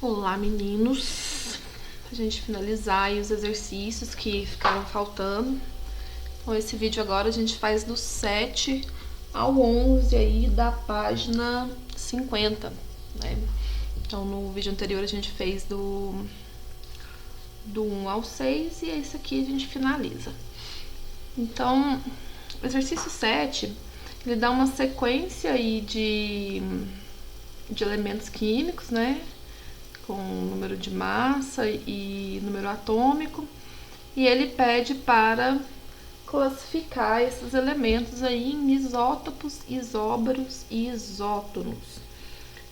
Olá, meninos! Pra gente finalizar aí os exercícios que ficaram faltando. Então, esse vídeo agora a gente faz do 7 ao 11 aí da página 50, né? Então, no vídeo anterior a gente fez do 1 ao 6 e esse aqui a gente finaliza. Então, o exercício 7, ele dá uma sequência aí de elementos químicos, né? Com número de massa e número atômico, e ele pede para classificar esses elementos aí em isótopos, isóbaros e isótonos.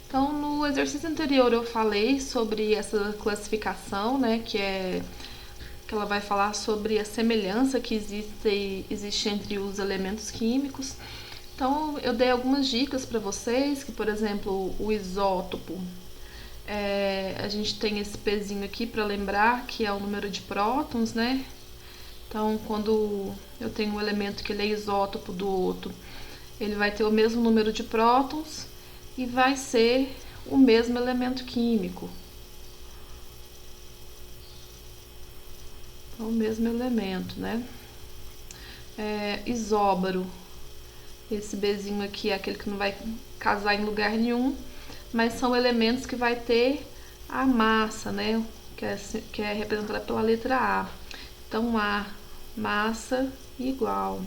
Então, no exercício anterior eu falei sobre essa classificação, né, que ela vai falar sobre a semelhança que existe entre os elementos químicos. Então, eu dei algumas dicas para vocês, que, por exemplo, o isótopo, a gente tem esse pezinho aqui para lembrar que é o número de prótons, né? Então, quando eu tenho um elemento que ele é isótopo do outro, ele vai ter o mesmo número de prótons e vai ser o mesmo elemento químico. Então, o mesmo elemento, né? Isóbaro, esse Bzinho aqui é aquele que não vai casar em lugar nenhum, mas são elementos que vai ter a massa, né? Que é representada pela letra A. Então, A, massa igual.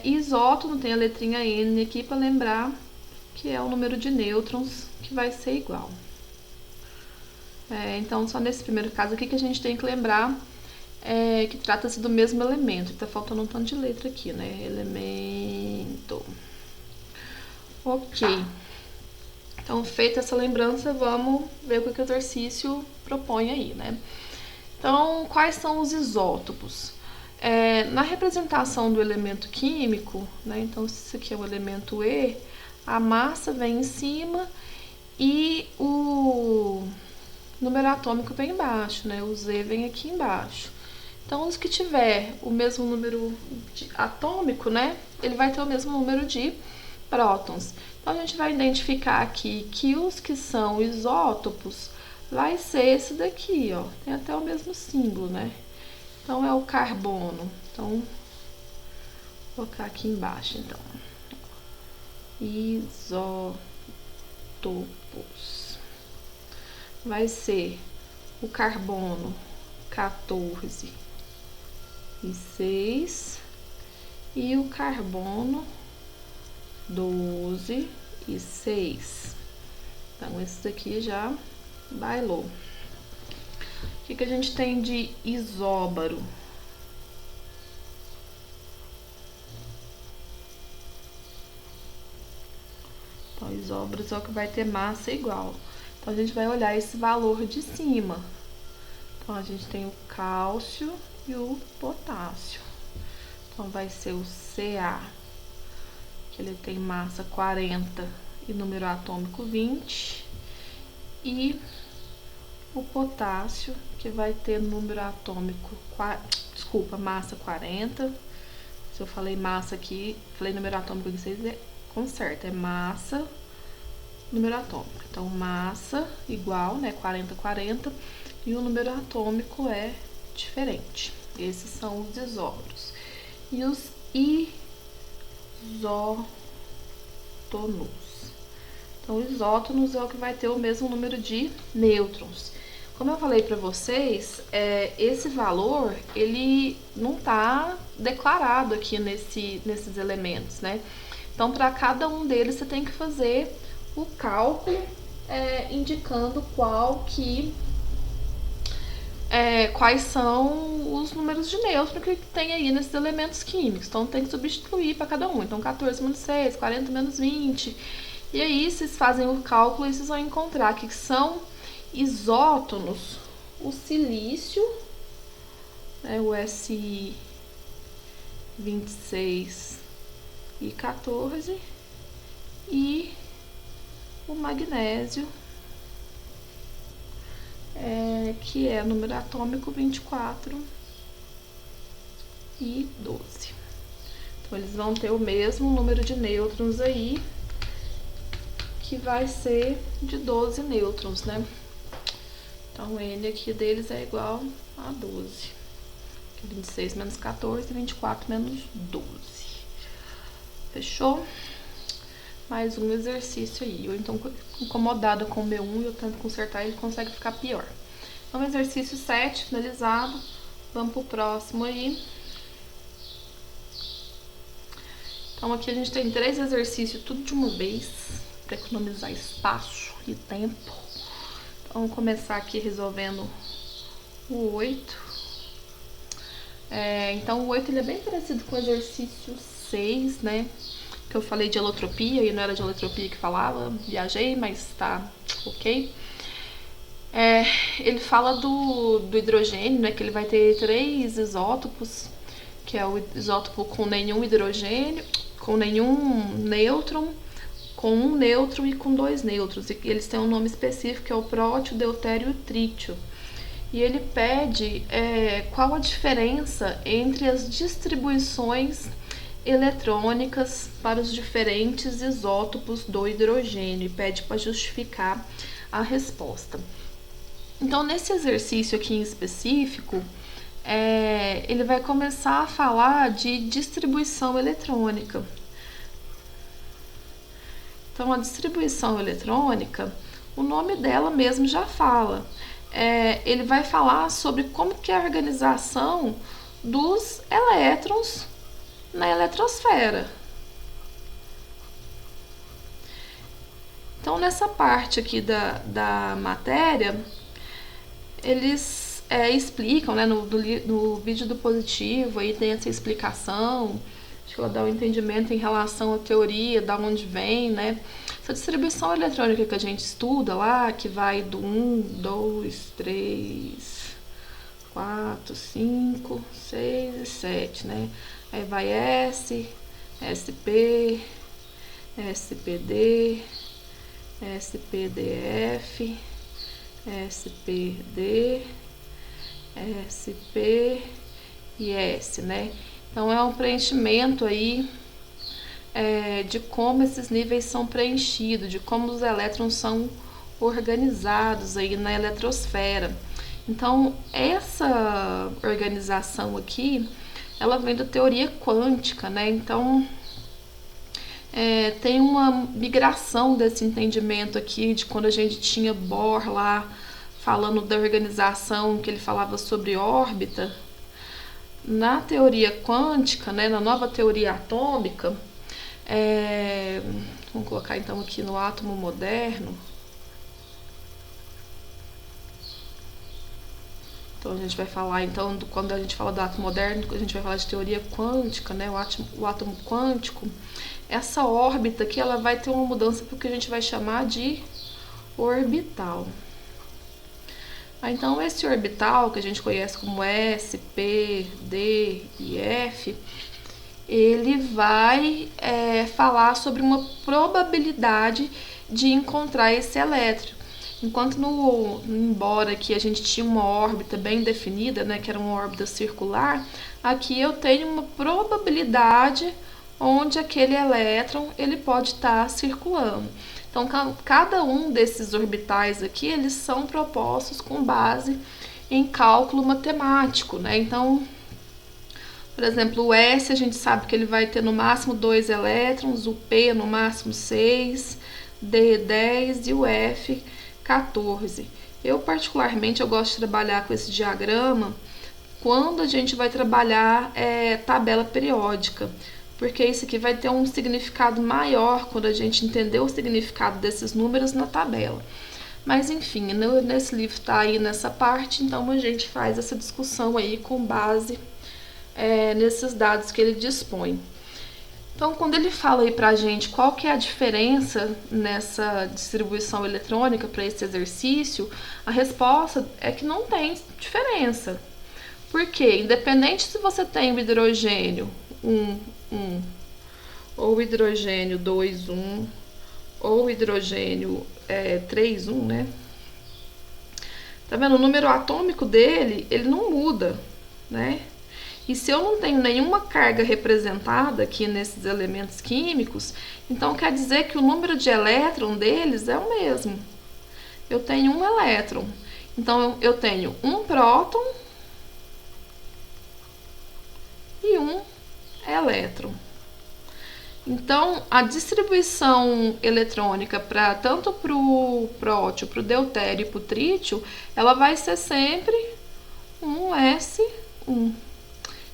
Isótono tem a letrinha N aqui para lembrar que é o número de nêutrons que vai ser igual. Então, só nesse primeiro caso aqui que a gente tem que lembrar que trata-se do mesmo elemento. Tá faltando um tanto de letra aqui, né? Elemento. Ok. Então, feita essa lembrança, vamos ver o que o exercício propõe aí, né? Então, quais são os isótopos? Na representação do elemento químico, né? Então, se isso aqui é o elemento E, a massa vem em cima e o número atômico vem embaixo, né? O Z vem aqui embaixo. Então, os que tiver o mesmo número atômico, né? Ele vai ter o mesmo número de prótons. Então, a gente vai identificar aqui que os que são isótopos vai ser esse daqui, ó. Tem até o mesmo símbolo, né? Então, é o carbono. Então, vou colocar aqui embaixo, então. Isótopos. Vai ser o carbono 14 e 6 e o carbono 12 e 6. Então, esse daqui já bailou. O que a gente tem de isóbaro? Então, isóbaro só que vai ter massa igual. Então, a gente vai olhar esse valor de cima. Então, a gente tem o cálcio e o potássio. Então, vai ser o Ca, que ele tem massa 40 e número atômico 20. E o potássio, que vai ter número atômico, massa 40. Se eu falei massa aqui, falei número atômico aqui, vocês consertam, é massa, número atômico. Então, massa igual, né, 40, 40, e o número atômico é diferente. Esses são os isóbaros. E os isótonos. Então, isótonos é o que vai ter o mesmo número de nêutrons. Como eu falei para vocês, esse valor, ele não está declarado aqui nesses elementos, né? Então, para cada um deles, você tem que fazer o cálculo indicando quais são os números de nêutron que tem aí nesses elementos químicos. Então, tem que substituir para cada um. Então, 14 menos 6, 40 menos 20. E aí, vocês fazem o cálculo e vocês vão encontrar que são isótonos, o silício, né, o Si26 e 14, e o magnésio, que é número atômico 24 e 12. Então, eles vão ter o mesmo número de nêutrons aí, que vai ser de 12 nêutrons, né? Então, o N aqui deles é igual a 12. 26 menos 14, 24 menos 12. Fechou? Mais um exercício aí. Eu então, incomodada com o meu 1, eu tento consertar e ele consegue ficar pior. Então, exercício 7, finalizado. Vamos pro próximo aí. Então, aqui a gente tem 3 exercícios, tudo de uma vez, para economizar espaço e tempo. Então, vamos começar aqui resolvendo o 8. Então, o 8 ele é bem parecido com o exercício 6, né? Que eu falei de alotropia e não era de alotropia que falava, viajei, mas tá ok. Ele fala do hidrogênio, né? Que ele vai ter 3 isótopos, que é o isótopo com nenhum hidrogênio, com nenhum nêutron, com um nêutron e com 2 nêutrons. E eles têm um nome específico, que é o prótio, deutério e trítio. E ele pede qual a diferença entre as distribuições eletrônicas para os diferentes isótopos do hidrogênio e pede para justificar a resposta. Então, nesse exercício aqui em específico, ele vai começar a falar de distribuição eletrônica. Então, a distribuição eletrônica, o nome dela mesmo já fala. Ele vai falar sobre como que é a organização dos elétrons na eletrosfera. Então, nessa parte aqui da matéria, eles explicam, né, no vídeo do positivo, aí tem essa explicação, acho que ela dá um entendimento em relação à teoria, da onde vem, né? Essa distribuição eletrônica que a gente estuda lá, que vai do 1, 2, 3, 4, 5, 6 e 7, né? Aí vai S, SP, SPD, SPDF, SPD, SP e S, né? Então, é um preenchimento aí de como esses níveis são preenchidos, de como os elétrons são organizados aí na eletrosfera. Então, essa organização aqui, ela vem da teoria quântica, né? Então, tem uma migração desse entendimento aqui, de quando a gente tinha Bohr lá, falando da organização, que ele falava sobre órbita. Na teoria quântica, né, na nova teoria atômica, vamos colocar então aqui no átomo moderno. Então a gente vai falar, então, quando a gente fala do átomo moderno, a gente vai falar de teoria quântica, né, o átomo quântico. Essa órbita aqui, ela vai ter uma mudança para o que a gente vai chamar de orbital. Então, esse orbital, que a gente conhece como S, P, D e F, ele vai falar sobre uma probabilidade de encontrar esse elétron. Enquanto em Bohr aqui a gente tinha uma órbita bem definida, né, que era uma órbita circular, aqui eu tenho uma probabilidade onde aquele elétron ele pode estar circulando. Então, cada um desses orbitais aqui, eles são propostos com base em cálculo matemático, né? Então, por exemplo, o S a gente sabe que ele vai ter no máximo 2 elétrons, o P no máximo 6, D 10 e o F 14. Eu particularmente gosto de trabalhar com esse diagrama quando a gente vai trabalhar tabela periódica, porque isso aqui vai ter um significado maior quando a gente entender o significado desses números na tabela. Mas enfim, nesse livro está aí nessa parte, então a gente faz essa discussão aí com base nesses dados que ele dispõe. Então, quando ele fala aí pra gente qual que é a diferença nessa distribuição eletrônica para esse exercício, a resposta é que não tem diferença. Por quê? Independente se você tem o hidrogênio 1, ou hidrogênio 2, 1, ou hidrogênio 3, 1, né? Tá vendo? O número atômico dele, ele não muda, né? E se eu não tenho nenhuma carga representada aqui nesses elementos químicos, então quer dizer que o número de elétron deles é o mesmo. Eu tenho um elétron. Então, eu tenho um próton e um elétron. Então, a distribuição eletrônica tanto para o prótio, para o deutério e para o trítio, ela vai ser sempre um S1. Então,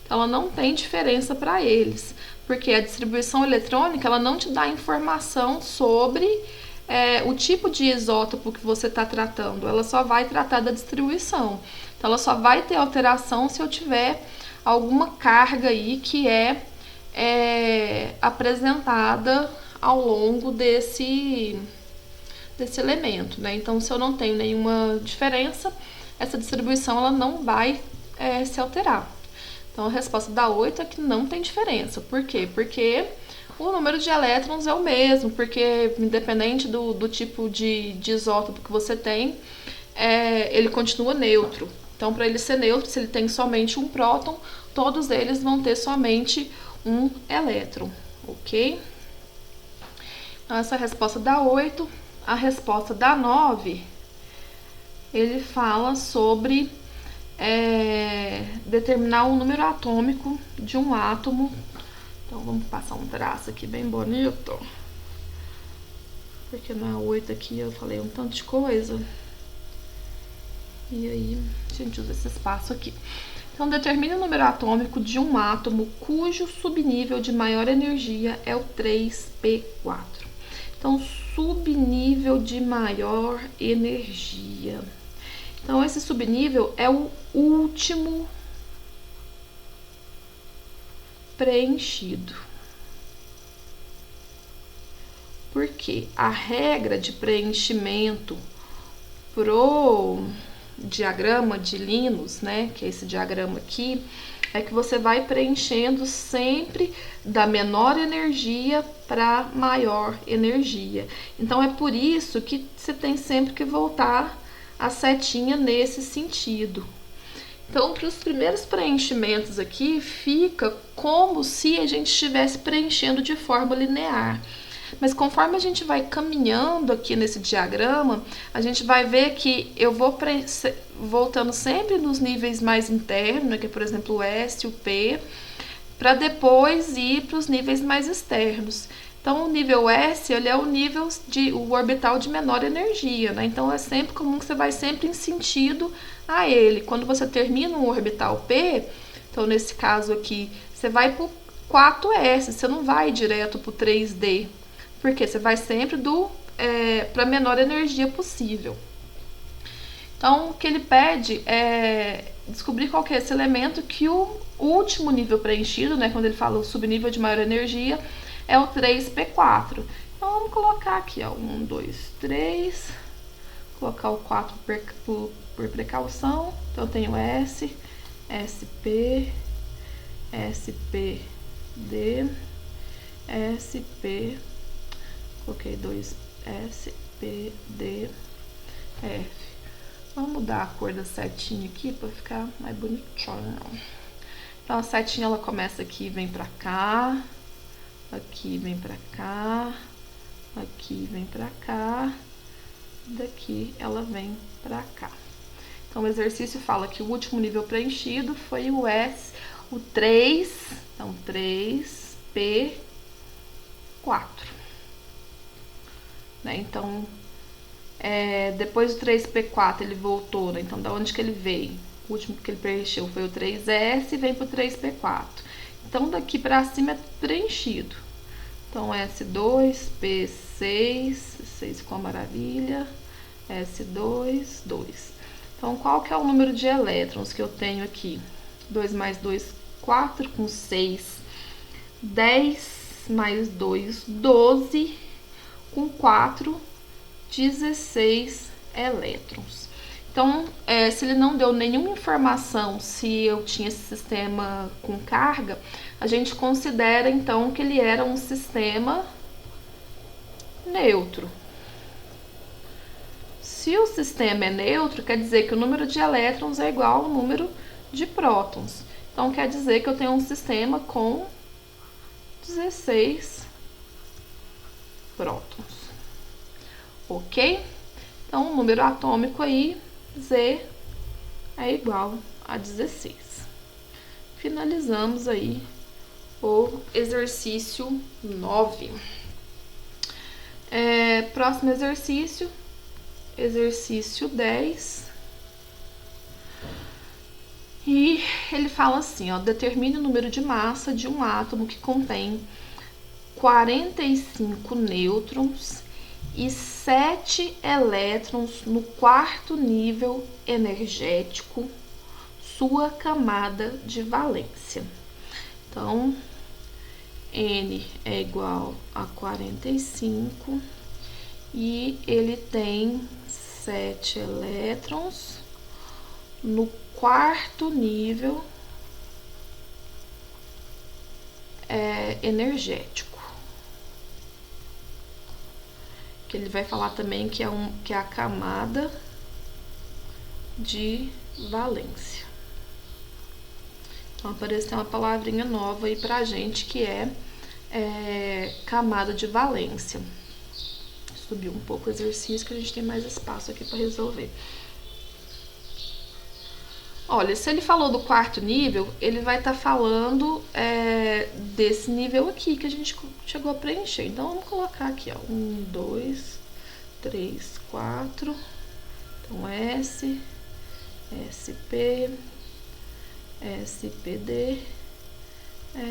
ela não tem diferença para eles, porque a distribuição eletrônica ela não te dá informação sobre o tipo de isótopo que você está tratando. Ela só vai tratar da distribuição. Então, ela só vai ter alteração se eu tiver alguma carga aí que é apresentada ao longo desse elemento, né? Então, se eu não tenho nenhuma diferença, essa distribuição ela não vai se alterar. Então, a resposta da 8 é que não tem diferença. Por quê? Porque o número de elétrons é o mesmo, porque independente do tipo de isótopo que você tem, ele continua neutro. Então, para ele ser neutro, se ele tem somente um próton, todos eles vão ter somente um elétron, ok? Então, essa é a resposta da 8. A resposta da 9, ele fala sobre determinar o número atômico de um átomo. Então, vamos passar um traço aqui bem bonito. Porque na 8 aqui eu falei um tanto de coisa. E aí, a gente usa esse espaço aqui. Então, determine o número atômico de um átomo cujo subnível de maior energia é o 3p4. Então, subnível de maior energia. Então, esse subnível é o último preenchido. Porque a regra de preenchimento pro diagrama de Linus, né, que é esse diagrama aqui, é que você vai preenchendo sempre da menor energia para maior energia. Então, é por isso que você tem sempre que voltar a setinha nesse sentido. Então, para os primeiros preenchimentos aqui, fica como se a gente estivesse preenchendo de forma linear. Mas conforme a gente vai caminhando aqui nesse diagrama, a gente vai ver que eu vou voltando sempre nos níveis mais internos, que é, por exemplo, o S, o P, para depois ir para os níveis mais externos. Então, o nível S, ele é o orbital de menor energia, né? Então, é sempre comum que você vai sempre em sentido a ele. Quando você termina um orbital P, então, nesse caso aqui, você vai para o 4S, você não vai direto para o 3D. Porque você vai sempre para a menor energia possível. Então, o que ele pede é descobrir qual que é esse elemento que o último nível preenchido, né, quando ele fala o subnível de maior energia, é o 3p4. Então, vamos colocar aqui, ó, 1, 2, 3, colocar o 4 por precaução. Então, eu tenho S, SP, SPD, SP, coloquei 2 S, P, D, F. Vamos mudar a cor da setinha aqui para ficar mais bonitinho. Então, a setinha ela começa aqui e vem para cá. Aqui vem para cá. Aqui vem para cá. Daqui ela vem para cá. Então, o exercício fala que o último nível preenchido foi o S, o 3. Então, 3P4. Né? Então, depois do 3p4 ele voltou, né? Então, da onde que ele veio? O último que ele preencheu foi o 3s e vem pro 3p4. Então, daqui para cima é preenchido. Então, S2, P6, 6 ficou maravilha, S2, 2. Então, qual que é o número de elétrons que eu tenho aqui? 2 mais 2, 4, com 6, 10 mais 2, 12, com 4, 16 elétrons. Então, se ele não deu nenhuma informação se eu tinha esse sistema com carga, a gente considera, então, que ele era um sistema neutro. Se o sistema é neutro, quer dizer que o número de elétrons é igual ao número de prótons. Então, quer dizer que eu tenho um sistema com 16 prótons. Ok? Então, o número atômico aí, Z, é igual a 16. Finalizamos aí o exercício 9. Próximo exercício, exercício 10. E ele fala assim, ó, determine o número de massa de um átomo que contém 45 nêutrons e 7 elétrons no quarto nível energético, sua camada de valência. Então, N é igual a 45 e ele tem 7 elétrons no quarto nível energético. Que ele vai falar também que é a camada de valência. Então, apareceu uma palavrinha nova aí pra gente que é camada de valência. Subir um pouco o exercício que a gente tem mais espaço aqui para resolver. Olha, se ele falou do quarto nível, ele vai estar falando desse nível aqui que a gente chegou a preencher. Então, vamos colocar aqui, ó, 1, 2, 3, 4. Então, S, SP, SPD,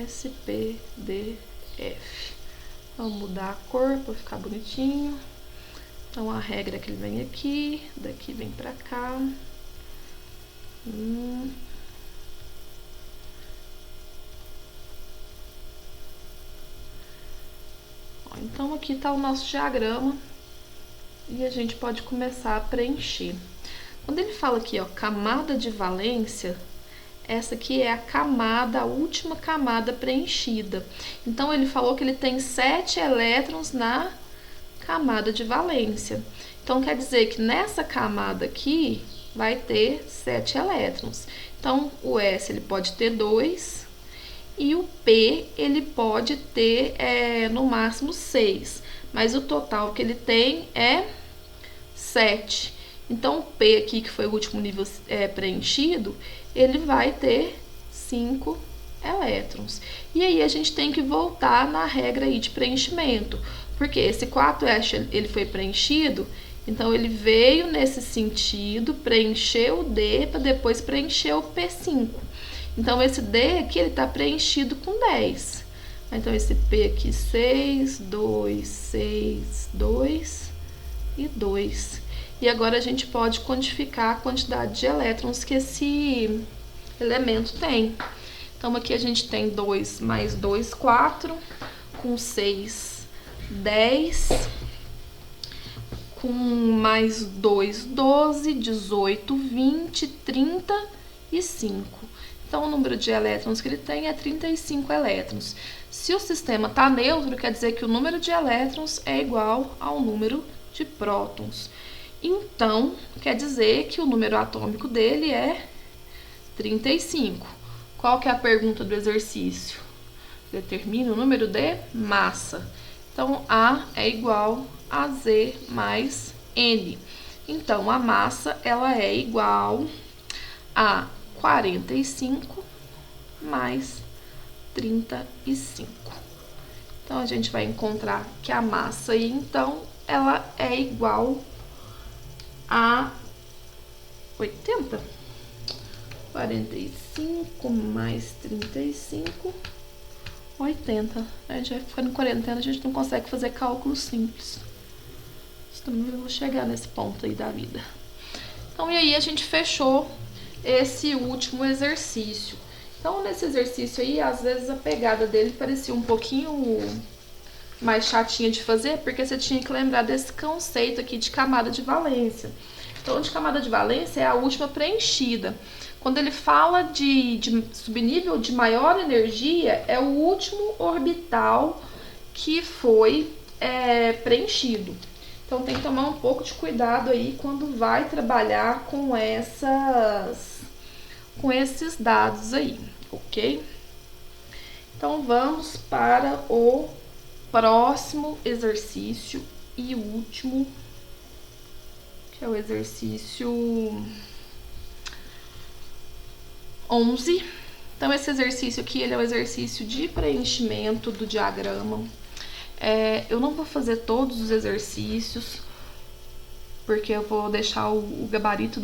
SPD, F. Vamos mudar a cor para ficar bonitinho. Então, a regra é que ele vem aqui, daqui vem pra cá. Então, aqui tá o nosso diagrama e a gente pode começar a preencher. Quando ele fala aqui, ó, camada de valência, essa aqui é a camada, a última camada preenchida. Então, ele falou que ele tem 7 elétrons na camada de valência. Então, quer dizer que nessa camada aqui vai ter 7 elétrons. Então, o S ele pode ter 2 e o P ele pode ter no máximo 6. Mas o total que ele tem é 7. Então, o P aqui, que foi o último nível preenchido, ele vai ter 5 elétrons. E aí, a gente tem que voltar na regra aí de preenchimento. Porque esse 4S ele foi preenchido, então ele veio nesse sentido, preencheu o D para depois preencher o P5. Então, esse D aqui ele está preenchido com 10. Então, esse P aqui, 6, 2, 6, 2 e 2. E agora a gente pode quantificar a quantidade de elétrons que esse elemento tem. Então, aqui a gente tem 2 mais 2, 4, com 6, 10, com mais 2, 12, 18, 20, 35. Então, o número de elétrons que ele tem é 35 elétrons. Se o sistema está neutro, quer dizer que o número de elétrons é igual ao número de prótons. Então, quer dizer que o número atômico dele é 35. Qual que é a pergunta do exercício? Determine o número de massa. Então, A é igual a Z mais N. Então, a massa ela é igual a 45 mais 35. Então, a gente vai encontrar que a massa aí, então, ela é igual a 80. 45 mais 35, 80. A gente vai ficando em quarentena, a gente não consegue fazer cálculo simples. Também vou chegar nesse ponto aí da vida. Então, e aí a gente fechou esse último exercício. Então, nesse exercício aí, às vezes a pegada dele parecia um pouquinho mais chatinha de fazer, porque você tinha que lembrar desse conceito aqui de camada de valência. Então, de camada de valência é a última preenchida. Quando ele fala de subnível de maior energia, é o último orbital que foi preenchido. Então, tem que tomar um pouco de cuidado aí quando vai trabalhar com esses dados aí. ok? Então, vamos para o próximo exercício e último, que é o exercício 11. Então, esse exercício aqui, ele é o exercício de preenchimento do diagrama. Eu não vou fazer todos os exercícios, porque eu vou deixar o gabarito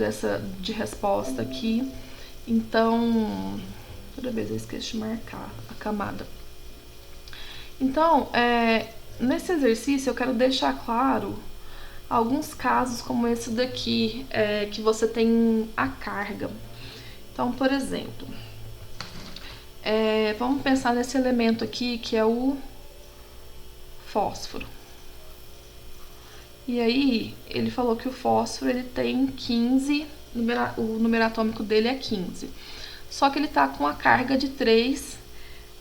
de resposta aqui. Então, toda vez eu esqueço de marcar a camada. Então, nesse exercício eu quero deixar claro alguns casos como esse daqui, que você tem a carga. Então, por exemplo, vamos pensar nesse elemento aqui que é o fósforo. E aí, ele falou que o fósforo ele tem 15, o número atômico dele é 15. Só que ele tá com a carga de 3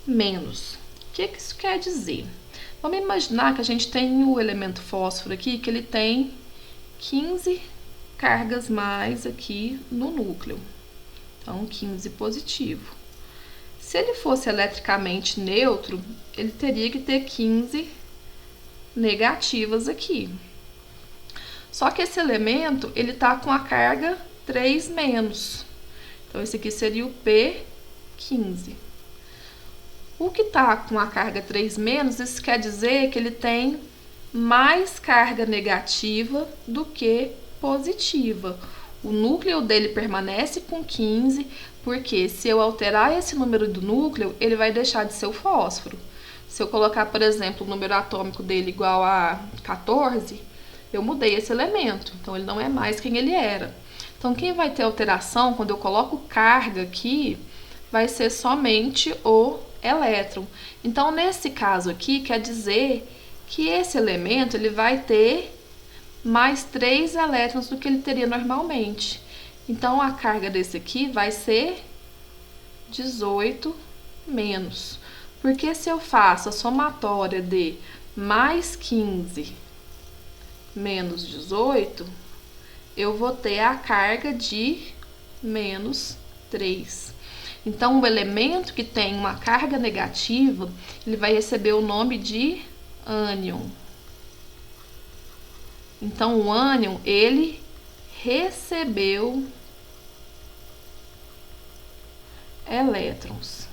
menos. O que isso quer dizer? Vamos imaginar que a gente tem o elemento fósforo aqui, que ele tem 15 cargas mais aqui no núcleo. Então, 15 positivo. Se ele fosse eletricamente neutro, ele teria que ter 15 negativas aqui. Só que esse elemento, ele tá com a carga 3 menos. Então, esse aqui seria o P15. O que tá com a carga 3 menos, isso quer dizer que ele tem mais carga negativa do que positiva. O núcleo dele permanece com 15, porque se eu alterar esse número do núcleo, ele vai deixar de ser o fósforo. Se eu colocar, por exemplo, o número atômico dele igual a 14, eu mudei esse elemento, então ele não é mais quem ele era. Então, quem vai ter alteração, quando eu coloco carga aqui, vai ser somente o elétron. Então, nesse caso aqui, quer dizer que esse elemento ele vai ter mais 3 elétrons do que ele teria normalmente. Então, a carga desse aqui vai ser 18 menos. Porque se eu faço a somatória de mais 15 menos 18, eu vou ter a carga de menos 3. Então, o elemento que tem uma carga negativa, ele vai receber o nome de ânion. Então, o ânion, ele recebeu elétrons.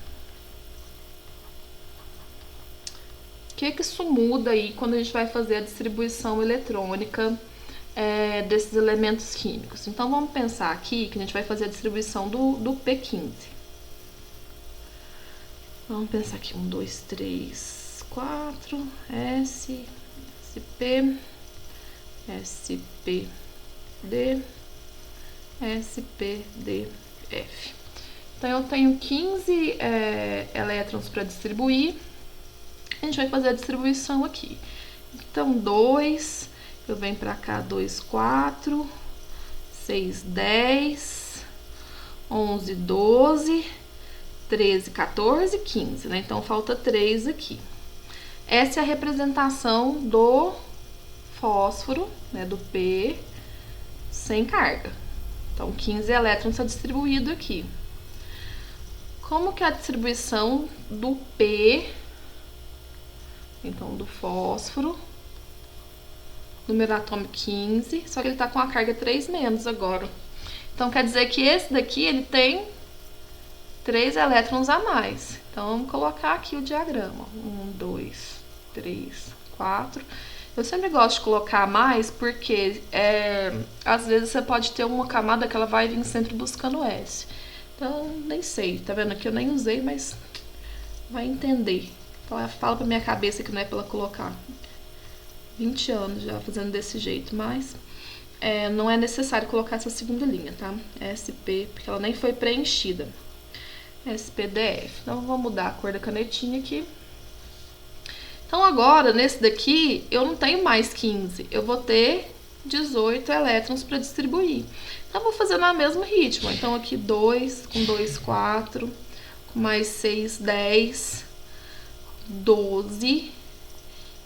O que isso muda aí quando a gente vai fazer a distribuição eletrônica desses elementos químicos? Então, vamos pensar aqui que a gente vai fazer a distribuição do P15. Vamos pensar aqui, 1, 2, 3, 4, S, SP, SPD, SPDF. Então, eu tenho 15 elétrons para distribuir. A gente vai fazer a distribuição aqui. Então, 2, eu venho para cá, 2, 4, 6, 10, 11, 12, 13, 14, 15, né? Então, falta 3 aqui. Essa é a representação do fósforo, né, do P, sem carga. Então, 15 elétrons está distribuído aqui. Como que é a distribuição do P, então, do fósforo, número atômico 15, só que ele está com a carga 3 menos agora. Então, quer dizer que esse daqui, ele tem 3 elétrons a mais. Então, vamos colocar aqui o diagrama. 1, 2, 3, 4. Eu sempre gosto de colocar mais porque, às vezes, você pode ter uma camada que ela vai vir sempre buscando S. Então, nem sei. Tá vendo aqui? Eu nem usei, mas vai entender. Então, ela fala pra minha cabeça que não é pra ela colocar. 20 anos já fazendo desse jeito, mas não é necessário colocar essa segunda linha, tá? SP, porque ela nem foi preenchida. SPDF. Então, vou mudar a cor da canetinha aqui. Então, agora, nesse daqui, eu não tenho mais 15. Eu vou ter 18 elétrons para distribuir. Então, eu vou fazer no mesmo ritmo. Então, aqui 2, com 2, 4, com mais 6, 10, 12.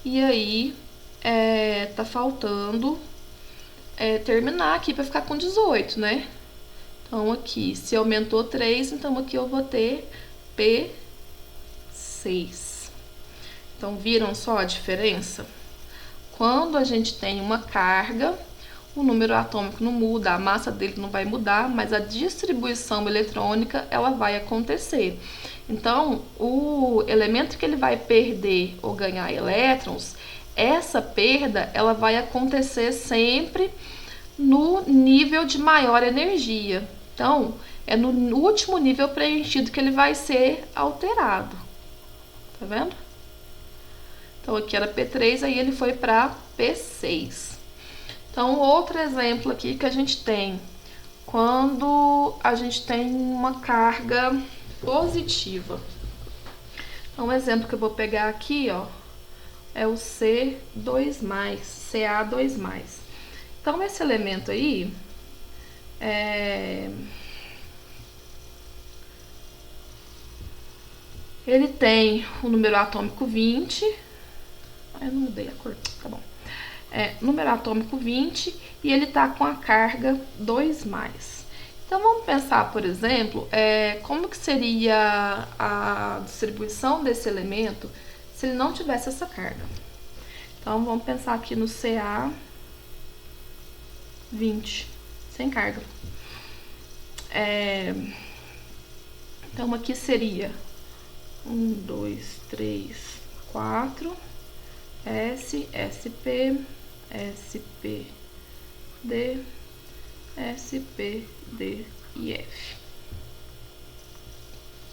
E aí, tá faltando terminar aqui para ficar com 18, né? Então, aqui, se aumentou 3, então aqui eu vou ter P6. Então, viram só a diferença? Quando a gente tem uma carga, o número atômico não muda, a massa dele não vai mudar, mas a distribuição eletrônica, ela vai acontecer. Então, o elemento que ele vai perder ou ganhar elétrons, essa perda, ela vai acontecer sempre no nível de maior energia. Então, é no último nível preenchido que ele vai ser alterado. Tá vendo? Então, aqui era P3, aí ele foi para P6. Então, outro exemplo aqui que a gente tem, quando a gente tem uma carga positiva. Então, um exemplo que eu vou pegar aqui, ó, é o C2+, Ca2+. Então, esse elemento aí, ele tem o número atômico 20. Eu não mudei a cor, tá bom. Número atômico 20 e ele tá com a carga 2+. Então, vamos pensar, por exemplo, como que seria a distribuição desse elemento se ele não tivesse essa carga. Então, vamos pensar aqui no Ca20, sem carga. Então, aqui seria 1, 2, 3, 4, S, SP, SP, D, SP, D e F.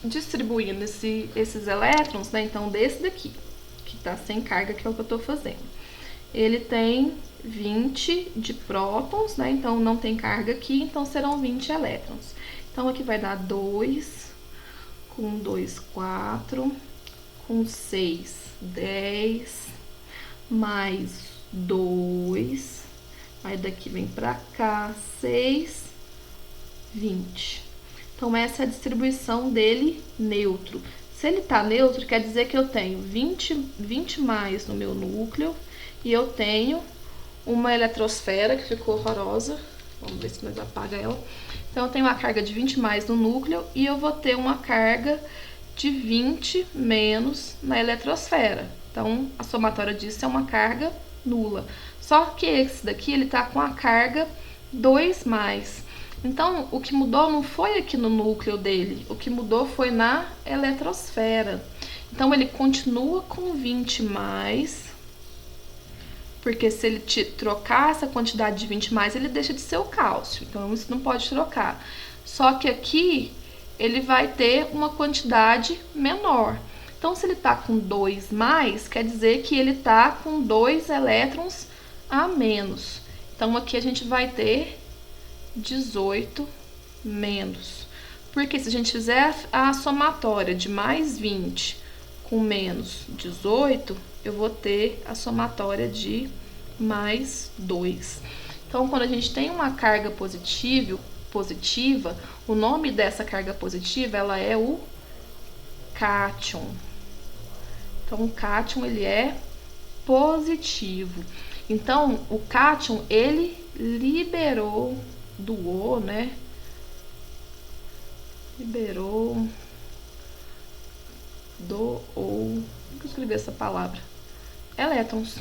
Distribuindo esses elétrons, né? Então, desse daqui, que tá sem carga, que é o que eu tô fazendo. Ele tem 20 de prótons, né? Então, não tem carga aqui, então serão 20 elétrons. Então, aqui vai dar 2, com 2, 4, com 6, 10, mais 2, aí daqui vem pra cá, 6, 20. Então, essa é a distribuição dele neutro. Se ele tá neutro, quer dizer que eu tenho 20 mais no meu núcleo e eu tenho uma eletrosfera que ficou horrorosa. Vamos ver se nós apaga ela. Então, eu tenho uma carga de 20 mais no núcleo e eu vou ter uma carga de 20 menos na eletrosfera. Então, a somatória disso é uma carga nula. Só que esse daqui, ele tá com a carga 2+. Então, o que mudou não foi aqui no núcleo dele, o que mudou foi na eletrosfera. Então, ele continua com 20+, porque se ele trocar essa quantidade de 20+, ele deixa de ser o cálcio. Então, isso não pode trocar. Só que aqui, ele vai ter uma quantidade menor. Então, se ele tá com 2+, quer dizer que ele tá com 2 elétrons a menos. Então, aqui a gente vai ter 18 menos. Porque se a gente fizer a somatória de mais 20 com menos 18, eu vou ter a somatória de mais 2. Então, quando a gente tem uma carga positiva, o nome dessa carga positiva, ela é o cátion. Então, o cátion, ele é positivo. Então, o cátion, ele liberou, doou, né? Liberou, doou, como que eu escrevi essa palavra? Elétrons.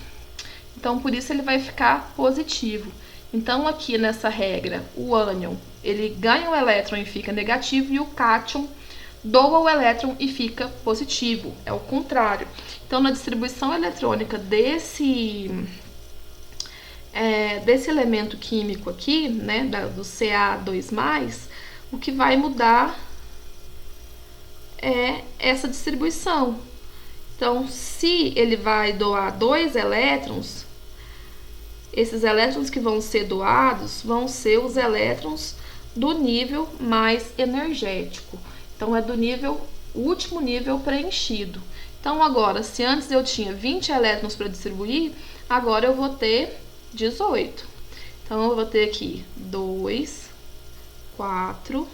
Então, por isso ele vai ficar positivo. Então, aqui nessa regra, o ânion, ele ganha o elétron e fica negativo, e o cátion doa o elétron e fica positivo. É o contrário. Então, na distribuição eletrônica desse elemento químico aqui, né, do Ca2+, o que vai mudar é essa distribuição. Então, se ele vai doar 2 elétrons, esses elétrons que vão ser doados vão ser os elétrons do nível mais energético. Então, é do último nível preenchido. Então, agora, se antes eu tinha 20 elétrons para distribuir, agora eu vou ter 18. Então, eu vou ter aqui 2, 4,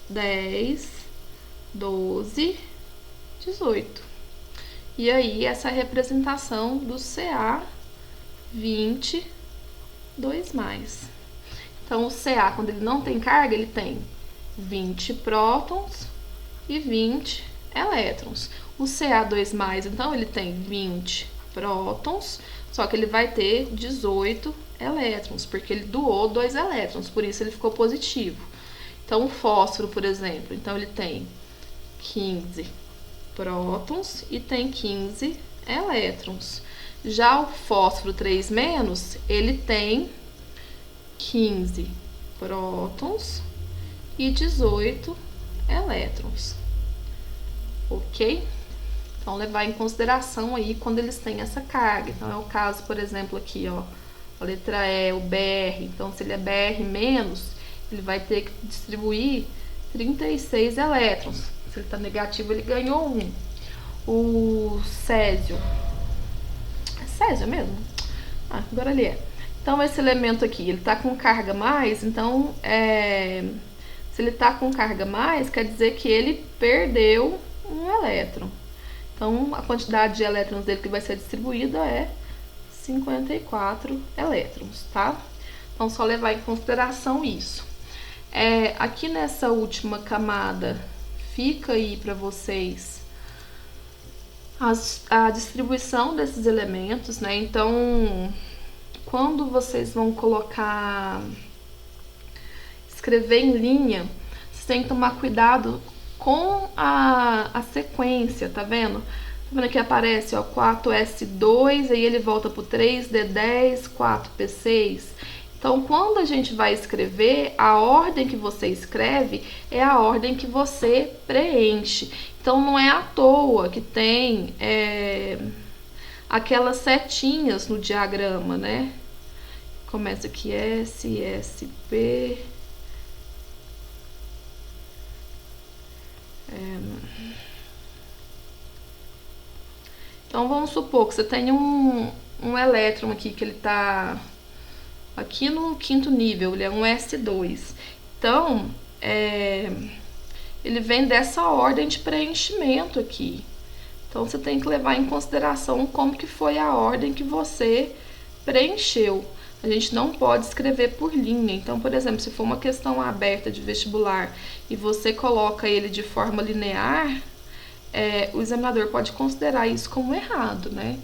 10, 12, 18. E aí, essa é a representação do Ca20 2+. Então, o Ca, quando ele não tem carga, ele tem 20 prótons e 20 elétrons. O Ca2+, então, ele tem 20 prótons, só que ele vai ter 18 elétrons, porque ele doou 2 elétrons, por isso ele ficou positivo. Então, o fósforo, por exemplo, então ele tem 15 prótons e tem 15 elétrons. Já o fósforo 3-, ele tem 15 prótons e 18 elétrons. Ok? Então, levar em consideração aí quando eles têm essa carga. Então, é o caso, por exemplo, aqui, ó, a letra E, o Br. Então, se ele é Br-, ele vai ter que distribuir 36 elétrons. Se ele está negativo, ele ganhou 1. O Césio. É Césio mesmo? Ah, agora ele é. Então, esse elemento aqui, ele está com carga mais, então, se ele está com carga mais, quer dizer que ele perdeu um elétron. Então, a quantidade de elétrons dele que vai ser distribuída é 54 elétrons, tá? Então, só levar em consideração isso. Aqui nessa última camada, fica aí para vocês a distribuição desses elementos, né? Então, quando vocês vão escrever em linha, vocês têm que tomar cuidado com a sequência, tá vendo? Tá vendo que aparece, ó, 4S2, aí ele volta pro 3D10, 4P6. Então, quando a gente vai escrever, a ordem que você escreve é a ordem que você preenche. Então, não é à toa que tem aquelas setinhas no diagrama, né? Começa aqui S, SP... Então, vamos supor que você tem um elétron aqui, que ele está aqui no 5º nível, ele é um S2. Então, ele vem dessa ordem de preenchimento aqui. Então, você tem que levar em consideração como que foi a ordem que você preencheu. A gente não pode escrever por linha. Então, por exemplo, se for uma questão aberta de vestibular e você coloca ele de forma linear, o examinador pode considerar isso como errado, né?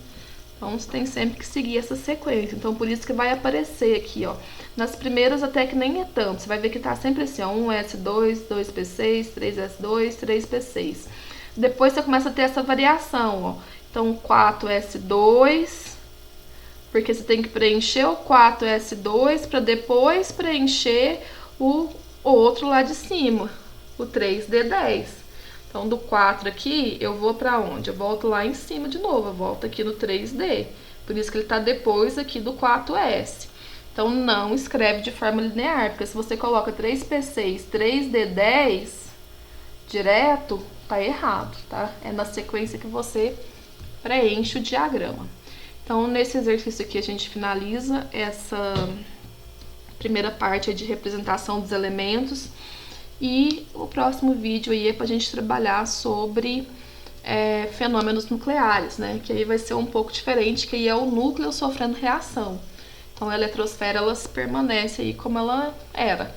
Então, você tem sempre que seguir essa sequência. Então, por isso que vai aparecer aqui, ó. Nas primeiras até que nem é tanto. Você vai ver que tá sempre assim, ó, 1S2, 2P6, 3S2, 3P6. Depois você começa a ter essa variação, ó. Então, 4S2... porque você tem que preencher o 4S2 para depois preencher o outro lá de cima, o 3D10. Então, do 4 aqui, eu vou para onde? Eu volto lá em cima de novo, eu volto aqui no 3D. Por isso que ele está depois aqui do 4S. Então, não escreve de forma linear, porque se você coloca 3P6, 3D10 direto, tá errado, tá? É na sequência que você preenche o diagrama. Então, nesse exercício aqui, a gente finaliza essa primeira parte de representação dos elementos. E o próximo vídeo aí é pra gente trabalhar sobre fenômenos nucleares, né? Que aí vai ser um pouco diferente, que aí é o núcleo sofrendo reação. Então, a eletrosfera, ela permanece aí como ela era.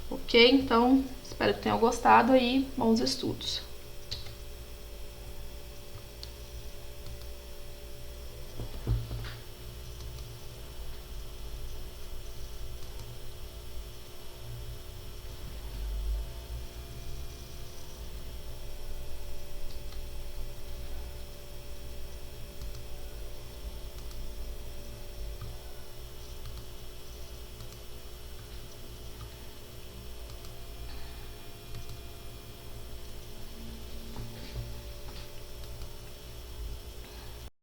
Ok? Então, espero que tenham gostado aí. Bons estudos.